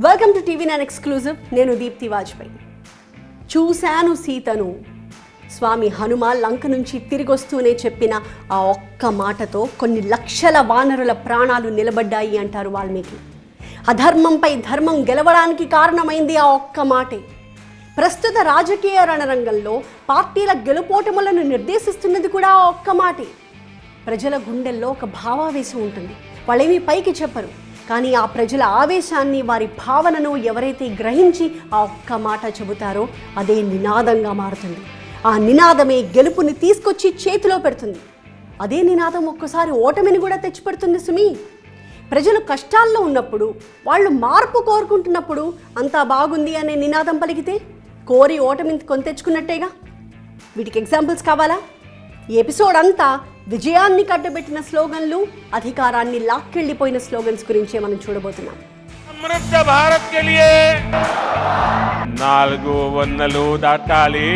Welcome to TV9 exclusive. నేను దీప్తి వాజ్పేయి. చూశాను సీతను. స్వామి హనుమ లంక నుంచి తిరిగొస్తూనే చెప్పిన ఆ ఒక్క మాటతో కొన్ని లక్షల వానరుల ప్రాణాలు నిలబడ్డాయి అంటారు వాల్మీకి. అధర్మంపై ధర్మం గెలవడానికి కారణమైంది ఆ ఒక్క మాటే. ప్రస్తుత రాజకీయ రణరంగంలో పార్టీల గెలుపోటములను నిర్దేశిస్తున్నది కూడా ఆ ఒక్క మాటే. ప్రజల గుండెల్లో ఒక భావావేశం ఉంటుంది. వాళ్ళేమీ పైకి చెప్పరు, కానీ ఆ ప్రజల ఆవేశాన్ని, వారి భావనను ఎవరైతే గ్రహించి ఆ ఒక్క మాట చెబుతారో అదే నినాదంగా మారుతుంది. ఆ నినాదమే గెలుపుని తీసుకొచ్చి చేతిలో పెడుతుంది. అదే నినాదం ఒక్కసారి ఓటమిని కూడా తెచ్చిపెడుతుంది సుమి. ప్రజలు కష్టాల్లో ఉన్నప్పుడు, వాళ్ళు మార్పు కోరుకుంటున్నప్పుడు అంతా బాగుంది అనే నినాదం పలికితే కోరి ఓటమిని కొని తెచ్చుకున్నట్టేగా. వీటికి ఎగ్జాంపుల్స్ కావాలా? ఈ ఎపిసోడ్ అంతా విజయాన్ని కట్టబెట్టిన స్లోగన్లు, అధికారాన్ని లాక్కెళ్ళిపోయిన స్లోగన్స్ గురించే మనం చూడబోతున్నాం. అమృత భారత్ కే లియే 4 వన్నెలు దాటాలి.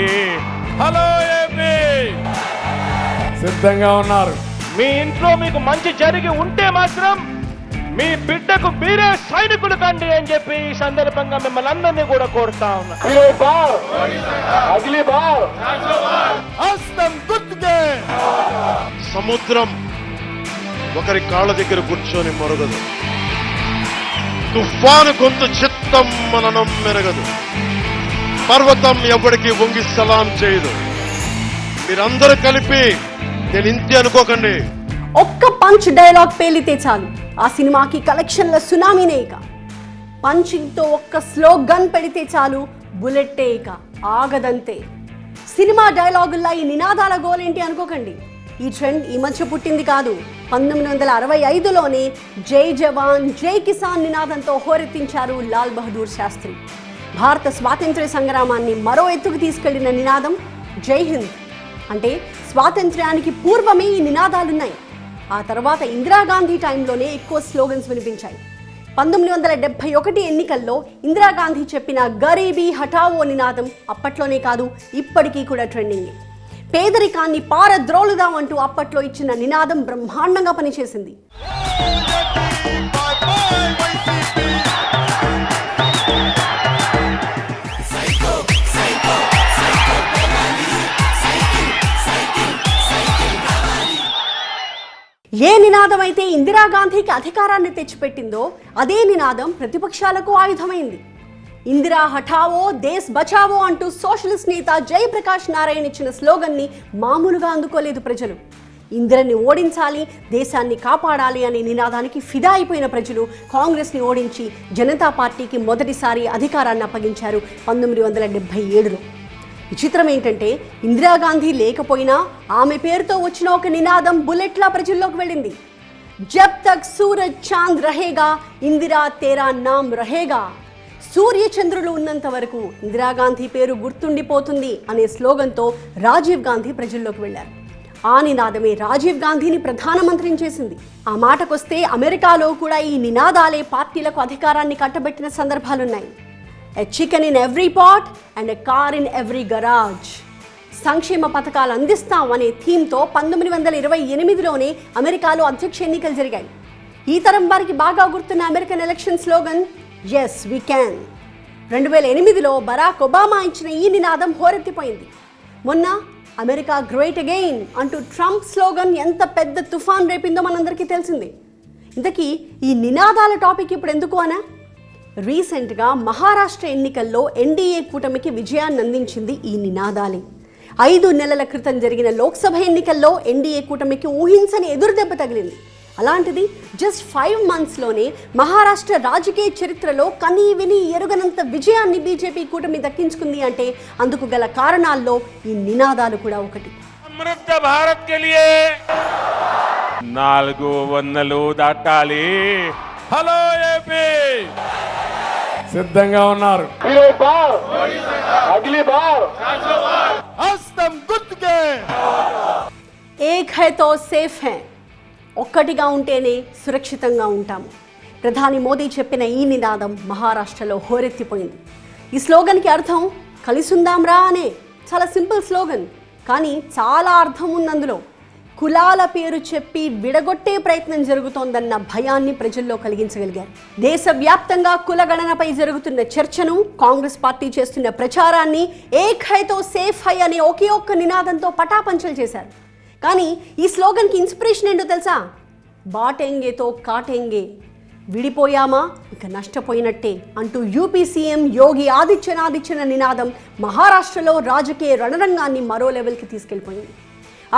హలో ఏపీ, సిద్ధంగా ఉన్నారు. మీ ఇంట్లో మీకు మంచి జరిగి ఉంటే మాత్రం మీ బిడ్డకు మీరే సైనికులు కండి అని చెప్పి ఈ సందర్భంగా మిమ్మల్ని అందరినీ కూడా కోరుతా ఉన్నా. సముద్రం ఒకరి కాళ్ళ దగ్గర కూర్చొని మొరగదు, తుఫాను గొంతు చిత్తం మననం మెరగదు, పర్వతం ఎవరికి వంగి సలాం చేయదు. మీరందరూ కలిపి నేను ఇంతే అనుకోకండి. ఒక్క పంచ్ డైలాగ్ పేలితే చాలు ఆ సినిమాకి కలెక్షన్ల సునామీనే. ఇక పంచింగ్తో ఒక్క స్లోగన్ పెడితే చాలు బుల్లెట్టే ఇక ఆగదంతే. సినిమా డైలాగుల్లా ఈ నినాదాల గోలేంటి అనుకోకండి. ఈ ట్రెండ్ ఈ మధ్య పుట్టింది కాదు. 1965లోనే జై జవాన్ జై కిసాన్ నినాదంతో హోరెత్తించారు లాల్ బహదూర్ శాస్త్రి. భారత స్వాతంత్ర్య సంగ్రామాన్ని మరో ఎత్తుకు తీసుకెళ్లిన నినాదం జై హింద్. అంటే స్వాతంత్ర్యానికి పూర్వమే ఈ నినాదాలున్నాయి. ఆ తర్వాత ఇందిరాగాంధీ టైంలోనే ఎక్కువ స్లోగన్స్ వినిపించాయి. 1971 ఎన్నికల్లో ఇందిరాగాంధీ చెప్పిన గరీబీ హఠావో నినాదం అప్పట్లోనే కాదు, ఇప్పటికీ కూడా ట్రెండింగ్. పేదరికాన్ని పారద్రోలుదామంటూ అప్పట్లో ఇచ్చిన నినాదం బ్రహ్మాండంగా పనిచేసింది. ఏ నినాదం అయితే ఇందిరాగాంధీకి అధికారాన్ని తెచ్చిపెట్టిందో అదే నినాదం ప్రతిపక్షాలకు ఆయుధమైంది. ఇందిరా హఠావో దేశ్ బచావో అంటూ సోషలిస్ట్ నేత జయప్రకాష్ నారాయణ్ ఇచ్చిన స్లోగన్ని మామూలుగా అందుకోలేదు ప్రజలు. ఇందిరని ఓడించాలి, దేశాన్ని కాపాడాలి అనే నినాదానికి ఫిదా అయిపోయిన ప్రజలు కాంగ్రెస్ని ఓడించి జనతా పార్టీకి మొదటిసారి అధికారాన్ని అప్పగించారు 1977లో. విచిత్రం ఏంటంటే ఇందిరాగాంధీ లేకపోయినా ఆమె పేరుతో వచ్చిన ఒక నినాదం బుల్లెట్లా ప్రజల్లోకి వెళ్ళింది. జబ్ తక్ సూరజ్ చాంద్ రహేగా ఇందిరా తేరా నామ్ రహేగా. సూర్య చంద్రులు ఉన్నంత వరకు ఇందిరాగాంధీ పేరు గుర్తుండిపోతుంది అనే స్లోగన్తో రాజీవ్ గాంధీ ప్రజల్లోకి వెళ్లారు. ఆ నినాదమే రాజీవ్ గాంధీని ప్రధానమంత్రిని చేసింది. ఆ మాటకొస్తే అమెరికాలో కూడా ఈ నినాదాలే పార్టీలకు అధికారాన్ని కట్టబెట్టిన సందర్భాలున్నాయి. A chicken in every pot and a car in every garage. సంక్షేమ పథకాలు అందిస్తాం అనే థీమ్తో 1928లోనే అమెరికాలో అధ్యక్ష ఎన్నికలు జరిగాయి. ఈ తరం వారికి బాగా గుర్తున్న American election slogan yes we can. 2008లో బరాక్ ఒబామా ఇచ్చిన ఈ నినాదం హోరెత్తిపోయింది. మొన్న అమెరికా గ్రేట్ అగైన్ అంటూ ట్రంప్ స్లోగన్ ఎంత పెద్ద తుఫాన్ రేపిందో మనందరికీ తెలిసింది. ఇంతకీ ఈ నినాదాల టాపిక్ ఇప్పుడు ఎందుకు అనా? రీసెంట్గా మహారాష్ట్ర ఎన్నికల్లో ఎన్డీఏ కూటమికి విజయాన్ని అందించింది ఈ నినాదాలే. 5 నెలల క్రితం జరిగిన లోక్సభ ఎన్నికల్లో ఎన్డీఏ కూటమికి ఊహించని ఎదురుదెబ్బ తగిలింది. అలాంటిది జస్ట్ 5 monthsలోనే మహారాష్ట్ర రాజకీయ చరిత్రలో కనీ విని ఎరుగనంత విజయాన్ని బీజేపీ కూటమి దక్కించుకుంది అంటే అందుకు గల కారణాల్లో ఈ నినాదాలు కూడా ఒకటి. అమృత భారత్ కే లియే 4 వన్నెలు దాటాలి. హలో ఏపీ, సిద్ధంగా ఉన్నారు. ఏక్ హై తో సేఫ్ హై. ఒక్కటిగా ఉంటేనే సురక్షితంగా ఉంటాము. ప్రధాని మోదీ చెప్పిన ఈ నినాదం మహారాష్ట్రలో హోరెత్తిపోయింది. ఈ స్లోగన్కి అర్థం కలిసుందాంరా అనే. చాలా సింపుల్ స్లోగన్, కానీ చాలా అర్థం ఉంది అందులో. కులాల పేరు చెప్పి విడగొట్టే ప్రయత్నం జరుగుతోందన్న భయాన్ని ప్రజల్లో కలిగించగలిగారు. దేశవ్యాప్తంగా కులగణనపై జరుగుతున్న చర్చను, కాంగ్రెస్ పార్టీ చేస్తున్న ప్రచారాన్ని ఏక్ హై తో సేఫ్ హై అనే ఒకే ఒక్క నినాదంతో పటాపంచలు చేశారు. కానీ ఈ స్లోగన్కి ఇన్స్పిరేషన్ ఏంటో తెలుసా? బాటెంగేతో కాటెంగే, విడిపోయామా ఇక నష్టపోయినట్టే అంటూ యూపీ సీఎం యోగి ఆదిత్యనాథ్ ఇచ్చిన నినాదం మహారాష్ట్రలో రాజకీయ రణరంగాన్ని మరో లెవెల్కి తీసుకెళ్లిపోయింది.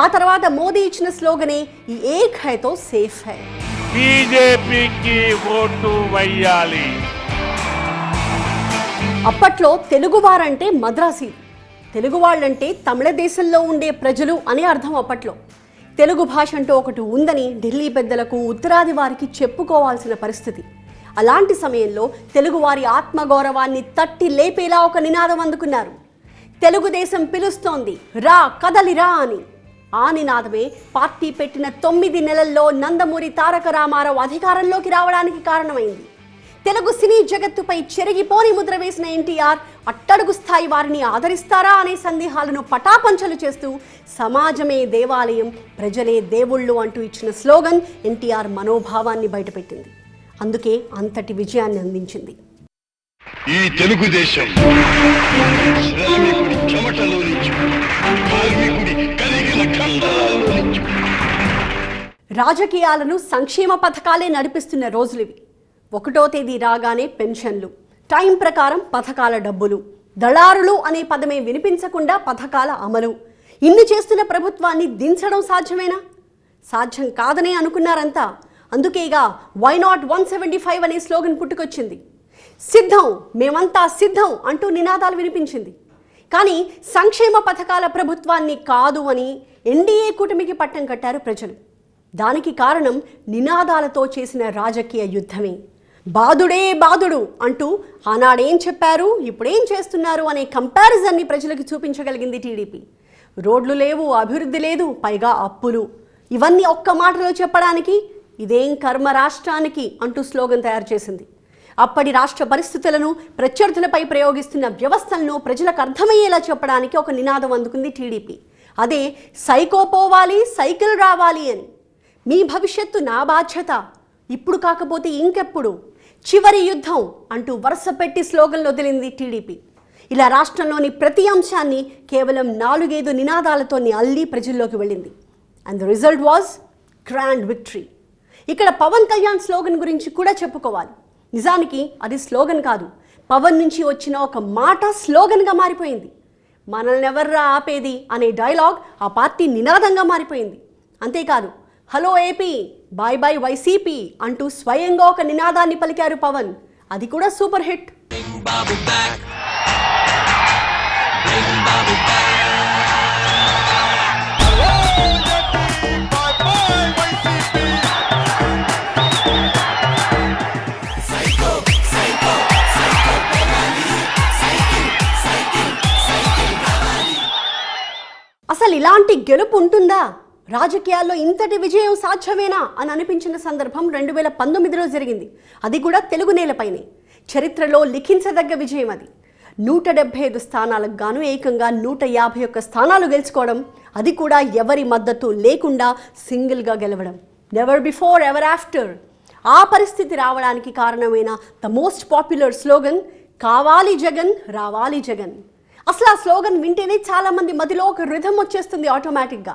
ఆ తర్వాత మోదీ ఇచ్చిన స్లోగనే ఈ ఏక్ హై తో సేఫ్ హై. బీజేపీకి ఓటు వేయాలి. అప్పట్లో తెలుగువారంటే మద్రాసీ, తెలుగు వాళ్ళంటే తమిళ దేశంలో ఉండే ప్రజలు అనే అర్థం. అప్పట్లో తెలుగు భాష అంటూ ఒకటి ఉందని ఢిల్లీ పెద్దలకు, ఉత్తరాది వారికి చెప్పుకోవాల్సిన పరిస్థితి. అలాంటి సమయంలో తెలుగువారి ఆత్మగౌరవాన్ని తట్టి లేపేలా ఒక నినాదం అందుకున్నారు. తెలుగుదేశం పిలుస్తోంది, రా కదలిరా అని. ఆ నినాదమే పార్టీ పెట్టిన 9 నెలల్లో నందమూరి తారక రామారావు అధికారంలోకి రావడానికి కారణమైంది. తెలుగు సినీ జగత్తుపై చెరిగిపోని ముద్ర వేసిన ఎన్టీఆర్ అట్టడుగు స్థాయి వారిని ఆదరిస్తారా అనే సందేహాలను పటాపంచలు చేస్తూ సమాజమే దేవాలయం, ప్రజలే దేవుళ్ళు అంటూ ఇచ్చిన స్లోగన్ ఎన్టీఆర్ మనోభావాన్ని బయటపెట్టింది. అందుకే అంతటి విజయాన్ని అందించింది. ఈ తెలుగుదేశం శ్రామికుడి చెమటలో నుంచి, కార్మికుడి కలిగిన కండరాల్లో నుంచి. రాజకీయాలను సంక్షేమ పథకాలే నడిపిస్తున్న రోజులివి. 1వ తేదీ రాగానే పెన్షన్లు, టైం ప్రకారం పథకాల డబ్బులు, దళారులు అనే పదమే వినిపించకుండా పథకాల అమలు. ఇన్ని చేస్తున్న ప్రభుత్వాన్ని దించడం సాధ్యమేనా? సాధ్యం కాదనే అనుకున్నారంతా. అందుకేగా వై నాట్ 175 అనే స్లోగన్ పుట్టుకొచ్చింది. సిద్ధం, మేమంతా సిద్ధం అంటూ నినాదాలు వినిపించింది. కానీ సంక్షేమ పథకాల ప్రభుత్వాన్ని కాదు అని ఎన్డీఏ కూటమికి పట్టం కట్టారు ప్రజలు. దానికి కారణం నినాదాలతో చేసిన రాజకీయ యుద్ధమే. బాదుడే బాదుడు అంటూ ఆనాడేం చెప్పారు, ఇప్పుడేం చేస్తున్నారు అనే కంపారిజన్ని ప్రజలకు చూపించగలిగింది టీడీపీ. రోడ్లు లేవు, అభివృద్ధి లేదు, పైగా అప్పులు. ఇవన్నీ ఒక్క మాటలో చెప్పడానికి ఇదేం కర్మ రాష్ట్రానికి అంటూ స్లోగన్ తయారు చేసింది. అప్పటి రాష్ట్ర పరిస్థితులను, ప్రత్యర్థులపై ప్రయోగిస్తున్న వ్యవస్థలను ప్రజలకు అర్థమయ్యేలా చెప్పడానికి ఒక నినాదం అందుకుంది టీడీపీ. అదే సైకో పోవాలి, సైకిల్ రావాలి అని. మీ భవిష్యత్తు నా బాధ్యత, ఇప్పుడు కాకపోతే ఇంకెప్పుడు, చివరి యుద్ధం అంటూ వరుస పెట్టి స్లోగన్లు వదిలింది టీడీపీ. ఇలా రాష్ట్రంలోని ప్రతి అంశాన్ని కేవలం 4-5 నినాదాలతో అల్లి ప్రజల్లోకి వెళ్ళింది. And the result was grand victory. ఇక్కడ పవన్ కళ్యాణ్ స్లోగన్ గురించి కూడా చెప్పుకోవాలి. నిజానికి అది స్లోగన్ కాదు, పవన్ నుంచి వచ్చిన ఒక మాట స్లోగన్గా మారిపోయింది. మనల్ని ఎవర్రా ఆపేది అనే డైలాగ్ ఆ పార్టీ నినాదంగా మారిపోయింది. అంతేకాదు, hello AP, bye bye YCP అంటూ స్వయంగా ఒక నినాదాన్ని పలికారు పవన్. అది కూడా సూపర్ హిట్. అసలు ఇలాంటి గెలుపు ఉంటుందా? రాజకీయాల్లో ఇంతటి విజయం సాధ్యమేనా అని అనిపించిన సందర్భం 2019లో జరిగింది. అది కూడా తెలుగు నేలపైనే. చరిత్రలో లిఖించదగ్గ విజయం అది. 175 స్థానాలకు గాను ఏకంగా 151 స్థానాలు గెలుచుకోవడం, అది కూడా ఎవరి మద్దతు లేకుండా సింగిల్గా గెలవడం. Never before ever after. ఆ పరిస్థితి రావడానికి కారణమైన ద మోస్ట్ పాపులర్ స్లోగన్ కావాలి జగన్, రావాలి జగన్. అసలు ఆ స్లోగన్ వింటేనే చాలామంది మధ్యలో ఒక రిథం వచ్చేస్తుంది ఆటోమేటిక్గా.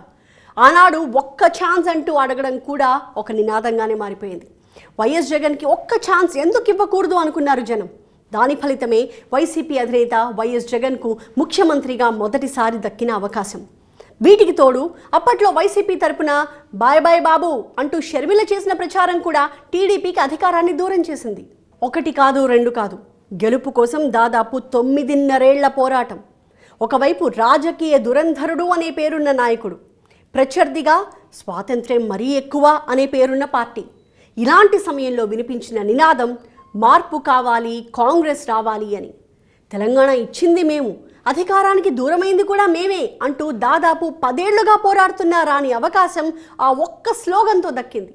ఆనాడు ఒక్క ఛాన్స్ అంటూ అడగడం కూడా ఒక నినాదంగానే మారిపోయింది. వైఎస్ జగన్కి ఒక్క ఛాన్స్ ఎందుకు ఇవ్వకూడదు అనుకున్నారు జనం. దాని ఫలితమే వైసీపీ అధినేత వైఎస్ జగన్కు ముఖ్యమంత్రిగా మొదటిసారి దక్కిన అవకాశం. వీటికి తోడు అప్పట్లో వైసీపీ తరపున బాయ్ బాయ్ బాబు అంటూ షర్మిల చేసిన ప్రచారం కూడా టీడీపీకి అధికారాన్ని దూరం చేసింది. 1 కాదు 2 కాదు, గెలుపు కోసం దాదాపు 9.5 ఏళ్ల పోరాటం. ఒకవైపు రాజకీయ దురంధరుడు అనే పేరున్న నాయకుడు, ప్రత్యర్థిగా స్వాతంత్ర్యం మరీ ఎక్కువ అనే పేరున్న పార్టీ. ఇలాంటి సమయంలో వినిపించిన నినాదం మార్పు కావాలి, కాంగ్రెస్ రావాలి అని. తెలంగాణ ఇచ్చింది మేము, అధికారానికి దూరమైంది కూడా మేమే అంటూ దాదాపు 10 ఏళ్లుగా పోరాడుతున్న రాని అవకాశం ఆ ఒక్క స్లోగన్తో దక్కింది.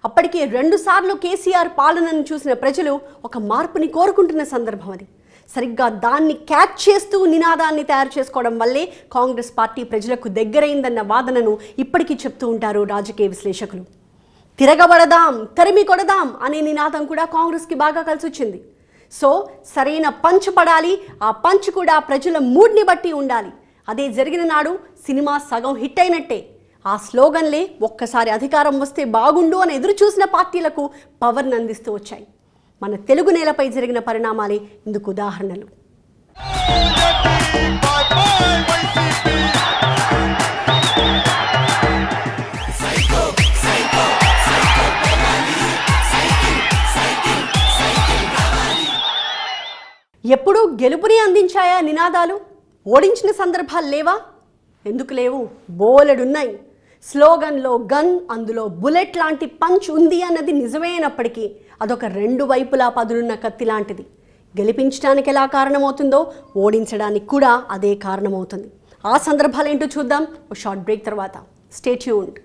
అప్పటికే 2 సార్లు కేసీఆర్ పాలనను చూసిన ప్రజలు ఒక మార్పుని కోరుకుంటున్న సందర్భం అది. సరిగ్గా దాన్ని క్యాచ్ చేస్తూ నినాదాన్ని తయారు చేసుకోవడం వల్లే కాంగ్రెస్ పార్టీ ప్రజలకు దగ్గరైందన్న వాదనను ఇప్పటికీ చెప్తూ ఉంటారు రాజకీయ విశ్లేషకులు. తిరగబడదాం, తరిమి కొడదాం అనే నినాదం కూడా కాంగ్రెస్కి బాగా కలిసి వచ్చింది. సో సరైన పంచ్ పడాలి, ఆ పంచ్ కూడా ప్రజల మూడ్ని బట్టి ఉండాలి. అదే జరిగిన నాడు సినిమా సగం హిట్ అయినట్టే. ఆ స్లోగన్లే ఒక్కసారి అధికారం వస్తే బాగుండు అని ఎదురు చూసిన పార్టీలకు పవర్ని అందిస్తూ వచ్చాయి. మన తెలుగు నేలపై జరిగిన పరిణామాలే ఇందుకు ఉదాహరణలు. ఎప్పుడూ గెలుపుని అందించాయా నినాదాలు? ఓడించిన సందర్భాలు లేవా? ఎందుకు లేవు? బోలెడున్నాయి. స్లోగన్లో గన్, అందులో బుల్లెట్ లాంటి పంచ్ ఉంది అన్నది నిజమే అయినప్పటికీ అదొక రెండు వైపులా పదులున్న కత్తి లాంటిది. గెలిపించడానికి ఎలా కారణమవుతుందో ఓడించడానికి కూడా అదే కారణమవుతుంది. ఆ సందర్భాలు ఏంటో చూద్దాం ఓ షార్ట్ బ్రేక్ తర్వాత. Stay tuned.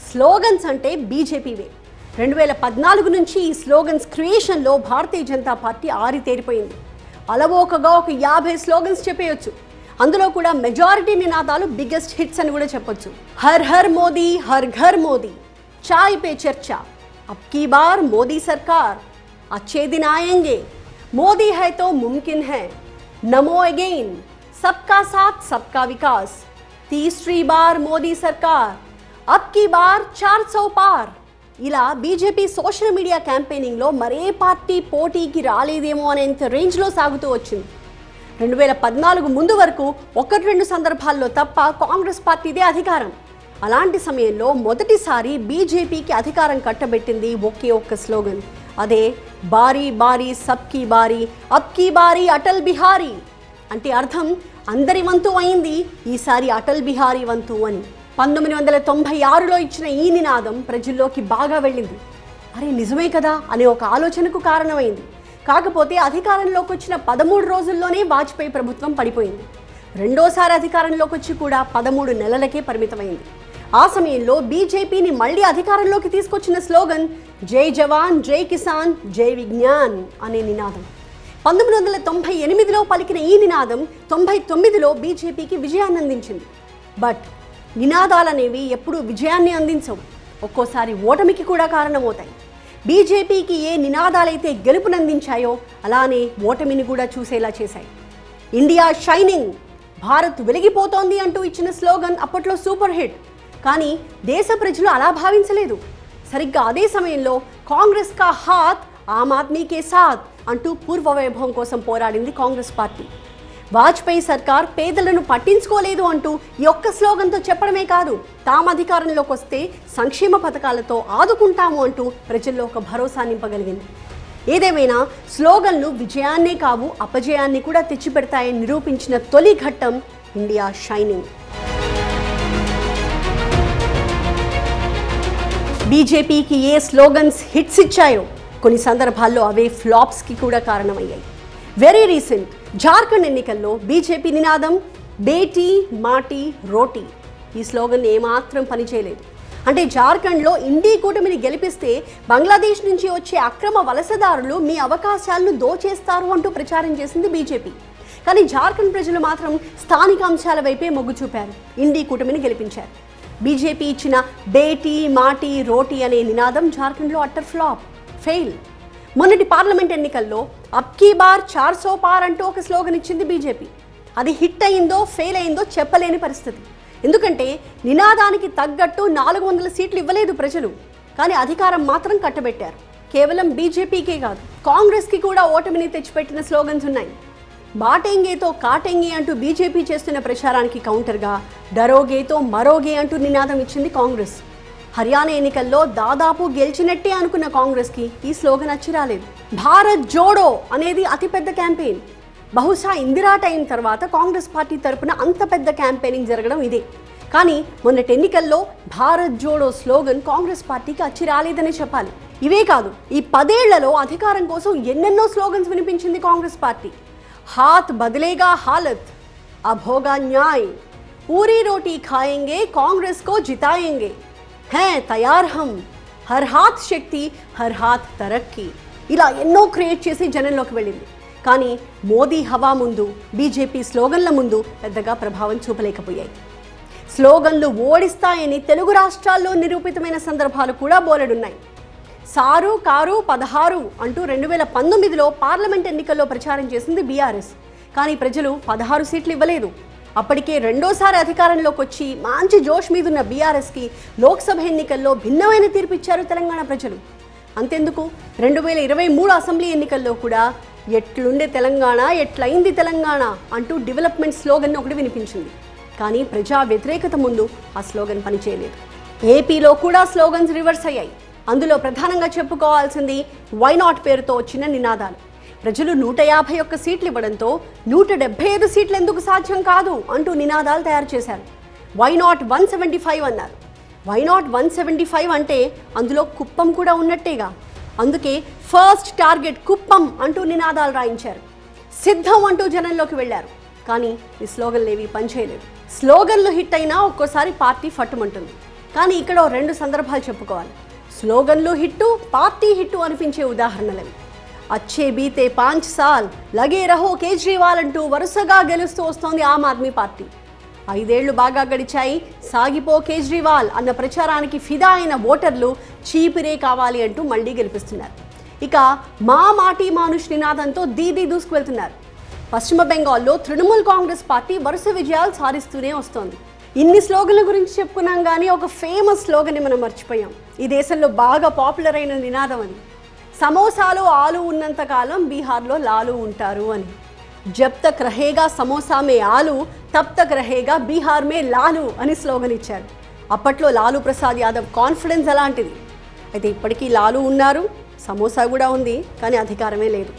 స్లోగన్స్ అంటే బీజేపీవే. 2014 నుంచి ఈ స్లోగన్స్ క్రియేషన్లో భారతీయ జనతా పార్టీ ఆరితేరిపోయింది. అలవోకగా ఒక 50 స్లోగన్స్ చెప్పేయచ్చు. అందులో కూడా మెజారిటీ నినాదాలు బిగ్గెస్ట్ హిట్స్ అని కూడా చెప్పొచ్చు. హర్ హర్ మోదీ, హర్ ఘర్ మోదీ, చాయ్ పే చర్చా, అబ్ కీ బార్ మోదీ సర్కార్, అచ్చే దిన్ ఆయేంగే, మోదీ హై తో ముమ్కిన్ హై, నమో అగైన్, సబ్కా సాత్ సబ్కా వికాస్, తీసరీ బార్ మోదీ సర్కార్, అబ్ కీ బార్ 400 పార్. ఇలా బీజేపీ సోషల్ మీడియా క్యాంపెయినింగ్లో మరే పార్టీ పోటీకి రాలేదేమో అనేంత రేంజ్లో సాగుతూ వచ్చింది. 2014 ముందు వరకు 1-2 సందర్భాల్లో తప్ప కాంగ్రెస్ పార్టీదే అధికారం. అలాంటి సమయంలో మొదటిసారి బీజేపీకి అధికారం కట్టబెట్టింది ఒకే ఒక్క స్లోగన్. అదే బారీ బారీ సబ్కీ బారీ, అబ్కీ బారీ అటల్ బిహారీ. అంటే అర్థం అందరి వంతు అయింది, ఈసారి అటల్ బిహారీ వంతు అని. 1996లో ఇచ్చిన ఈ నినాదం ప్రజల్లోకి బాగా వెళ్ళింది. అరే నిజమే కదా అనే ఒక ఆలోచనకు కారణమైంది. కాకపోతే అధికారంలోకి వచ్చిన 13 రోజుల్లోనే వాజ్పేయి ప్రభుత్వం పడిపోయింది. రెండోసారి అధికారంలోకి వచ్చి కూడా 13 నెలలకే పరిమితమైంది. ఆ సమయంలో బీజేపీని మళ్ళీ అధికారంలోకి తీసుకొచ్చిన స్లోగన్ జై జవాన్, జై కిసాన్, జై విజ్ఞాన్ అనే నినాదం. 1998లో పలికిన ఈ నినాదం 99లో బీజేపీకి విజయాన్ని అందించింది. బట్ నినాదాలనేవి ఎప్పుడూ విజయాన్ని అందించవు, ఒక్కోసారి ఓటమికి కూడా కారణమవుతాయి. బీజేపీకి ఏ నినాదాలైతే గెలుపునందించాయో అలానే ఓటమిని కూడా చూసేలా చేశాయి. ఇండియా షైనింగ్, భారత్ వెలిగిపోతోంది అంటూ ఇచ్చిన స్లోగన్ అప్పట్లో సూపర్ హిట్. కానీ దేశ ప్రజలు అలా భావించలేదు. సరిగ్గా అదే సమయంలో కాంగ్రెస్ కా హాత్ ఆమ్ ఆద్మీ కే సాత్ అంటూ పూర్వ వైభవం కోసం పోరాడింది కాంగ్రెస్ పార్టీ. వాజ్పేయి సర్కార్ పేదలను పట్టించుకోలేదు అంటూ ఈ ఒక్క స్లోగన్తో చెప్పడమే కాదు, తాము అధికారంలోకి వస్తే సంక్షేమ పథకాలతో ఆదుకుంటాము అంటూ ప్రజల్లో ఒక భరోసా నింపగలిగింది. ఏదేమైనా స్లోగన్లు విజయాన్నే కావు అపజయాన్ని కూడా తెచ్చిపెడతాయని నిరూపించిన తొలి ఘట్టం ఇండియా షైనింగ్. బీజేపీకి ఏ స్లోగన్స్ హిట్స్ ఇచ్చాయో కొన్ని సందర్భాల్లో అవే ఫ్లాప్స్కి కూడా కారణమయ్యాయి. వెరీ రీసెంట్ జార్ఖండ్ ఎన్నికల్లో బీజేపీ నినాదం బేటీ మాటీ రోటీ. ఈ స్లోగన్ ఏమాత్రం పనిచేయలేదు. అంటే జార్ఖండ్లో ఇండీ కూటమిని గెలిపిస్తే బంగ్లాదేశ్ నుంచి వచ్చే అక్రమ వలసదారులు మీ అవకాశాలను దోచేస్తారు అంటూ ప్రచారం చేసింది బీజేపీ. కానీ జార్ఖండ్ ప్రజలు మాత్రం స్థానిక అంశాల వైపే మొగ్గు చూపారు, ఇండీ కూటమిని గెలిపించారు. బీజేపీ ఇచ్చిన బేటీ మాటీ రోటీ అనే నినాదం జార్ఖండ్లో అట్టర్ ఫ్లాప్, ఫెయిల్. మొన్నటి పార్లమెంట్ ఎన్నికల్లో అబ్కీ బార్ 400 పార్ అంటూ ఒక స్లోగన్ ఇచ్చింది బీజేపీ. అది హిట్ అయిందో ఫెయిల్ అయిందో చెప్పలేని పరిస్థితి. ఎందుకంటే నినాదానికి తగ్గట్టు 400 సీట్లు ఇవ్వలేదు ప్రజలు, కానీ అధికారం మాత్రం కట్టబెట్టారు. కేవలం బీజేపీకే కాదు, కాంగ్రెస్కి కూడా ఓటమిని తెచ్చిపెట్టిన స్లోగన్స్ ఉన్నాయి. బాటెంగేతో కాటెంగే అంటూ బీజేపీ చేస్తున్న ప్రచారానికి కౌంటర్గా డరోగేతో మరోగే అంటూ నినాదం ఇచ్చింది కాంగ్రెస్. హర్యానా ఎన్నికల్లో దాదాపు గెలిచినట్టే అనుకున్న కాంగ్రెస్కి ఈ స్లోగన్ అచ్చి రాలేదు. భారత్ జోడో అనేది అతిపెద్ద క్యాంపెయిన్. బహుశా ఇందిరా టైం తర్వాత కాంగ్రెస్ పార్టీ తరపున అంత పెద్ద క్యాంపెయినింగ్ జరగడం ఇదే. కానీ మొన్నటి ఎన్నికల్లో భారత్ జోడో స్లోగన్ కాంగ్రెస్ పార్టీకి అచ్చి రాలేదనే చెప్పాలి. ఇవే కాదు, ఈ 10 ఏళ్లలో అధికారం కోసం ఎన్నెన్నో స్లోగన్స్ వినిపించింది కాంగ్రెస్ పార్టీ. హాత్ బదిలేగా హాలత్, అబ్ హోగా న్యాయ్, పూరీ రోటీ ఖాయేంగే కాంగ్రెస్ కో జితాయేంగే, హే తయార్ హమ్, హర్ హాత్ శక్తి హర్ హాత్ తరక్కి. ఇలా ఎన్నో క్రియేట్ చేసి జనంలోకి వెళ్ళింది. కానీ మోదీ హవా ముందు బీజేపీ స్లోగన్ల ముందు పెద్దగా ప్రభావం చూపలేకపోయాయి. స్లోగన్లు ఓడిస్తాయని తెలుగు రాష్ట్రాల్లో నిరూపితమైన సందర్భాలు కూడా బోలెడున్నాయి. సారు కారు 16 అంటూ 2019లో పార్లమెంట్ ఎన్నికల్లో ప్రచారం చేసింది బీఆర్ఎస్. కానీ ప్రజలు 16 సీట్లు ఇవ్వలేదు. అప్పటికే రెండోసారి అధికారంలోకి వచ్చి మంచి జోష్ మీదున్న బీఆర్ఎస్కి లోక్సభ ఎన్నికల్లో భిన్నమైన తీర్పు ఇచ్చారు తెలంగాణ ప్రజలు. అంతెందుకు 2023 అసెంబ్లీ ఎన్నికల్లో కూడా ఎట్లుండే తెలంగాణ, ఎట్లయింది తెలంగాణ అంటూ డెవలప్మెంట్ స్లోగన్ ఒకటి వినిపించింది. కానీ ప్రజా వ్యతిరేకత ముందు ఆ స్లోగన్ పనిచేయలేదు. ఏపీలో కూడా స్లోగన్స్ రివర్స్ అయ్యాయి. అందులో ప్రధానంగా చెప్పుకోవాల్సింది వై నాట్ పేరుతో వచ్చిన నినాదాలు. ప్రజలు 151 సీట్లు ఇవ్వడంతో 175 సీట్లు ఎందుకు సాధ్యం కాదు అంటూ నినాదాలు తయారు చేశారు. వై నాట్ 175 అన్నారు. వై నాట్ 175 అంటే అందులో కుప్పం కూడా ఉన్నట్టేగా. అందుకే ఫస్ట్ టార్గెట్ కుప్పం అంటూ నినాదాలు రాయించారు. సిద్ధం అంటూ జనంలోకి వెళ్లారు. కానీ ఈ స్లోగన్లు ఏవి పనిచేయలేదు. స్లోగన్లు హిట్ అయినా ఒక్కోసారి పార్టీ ఫట్టుమంటుంది. కానీ ఇక్కడ 2 సందర్భాలు చెప్పుకోవాలి. స్లోగన్లు హిట్టు, పార్టీ హిట్టు అనిపించే ఉదాహరణలవి. అచ్చే బీతే 5 సాల్ లగే రహో కేజ్రీవాల్ అంటూ వరుసగా గెలుస్తూ వస్తోంది ఆమ్ ఆద్మీ పార్టీ. 5 ఏళ్లు బాగా గడిచాయి, సాగిపో కేజ్రీవాల్ అన్న ప్రచారానికి ఫిదా అయిన ఓటర్లు చీపిరే కావాలి అంటూ మళ్లీ గెలిపిస్తున్నారు. ఇక మా మాటీ మానుష్ నినాదంతో దీదీ దూసుకువెళ్తున్నారు. పశ్చిమ బెంగాల్లో తృణమూల్ కాంగ్రెస్ పార్టీ వరుస విజయాలు సాధిస్తూనే వస్తోంది. ఇన్ని స్లోగన్ల గురించి చెప్పుకున్నాం, కానీ ఒక ఫేమస్ స్లోగన్ని మనం మర్చిపోయాం. ఈ దేశంలో బాగా పాపులర్ అయిన నినాదం అది. సమోసాలో ఆలు ఉన్నంత కాలం బీహార్లో లాలు ఉంటారు అని. జబ్ తక్ రహేగా సమోసా మే ఆలు తబ్ తక్ రహేగా బీహార్ మే లాలు అని స్లోగన్ ఇచ్చారు. అప్పట్లో లాలూ ప్రసాద్ యాదవ్ కాన్ఫిడెన్స్ అలాంటిది. అయితే ఇప్పటికీ లాలు ఉన్నారు, సమోసా కూడా ఉంది, కానీ అధికారమే లేదు.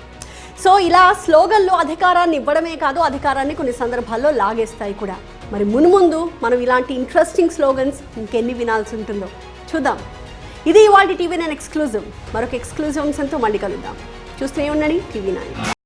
సో ఇలా స్లోగన్లు అధికారాన్ని ఇవ్వడమే కాదు, అధికారాన్ని కొన్ని సందర్భాల్లో లాగేస్తాయి కూడా. మరి మున్ముందు మనం ఇలాంటి ఇంట్రెస్టింగ్ స్లోగన్స్ ఇంకెన్ని వినాల్సి ఉంటుందో చూద్దాం. ఇది ఇవాళ TV9 ఎక్స్క్లూజివ్. మరొక ఎక్స్క్లూజివ్ అంశంతో మళ్ళీ కలుద్దాం. చూస్తూనే ఉండండి TV9.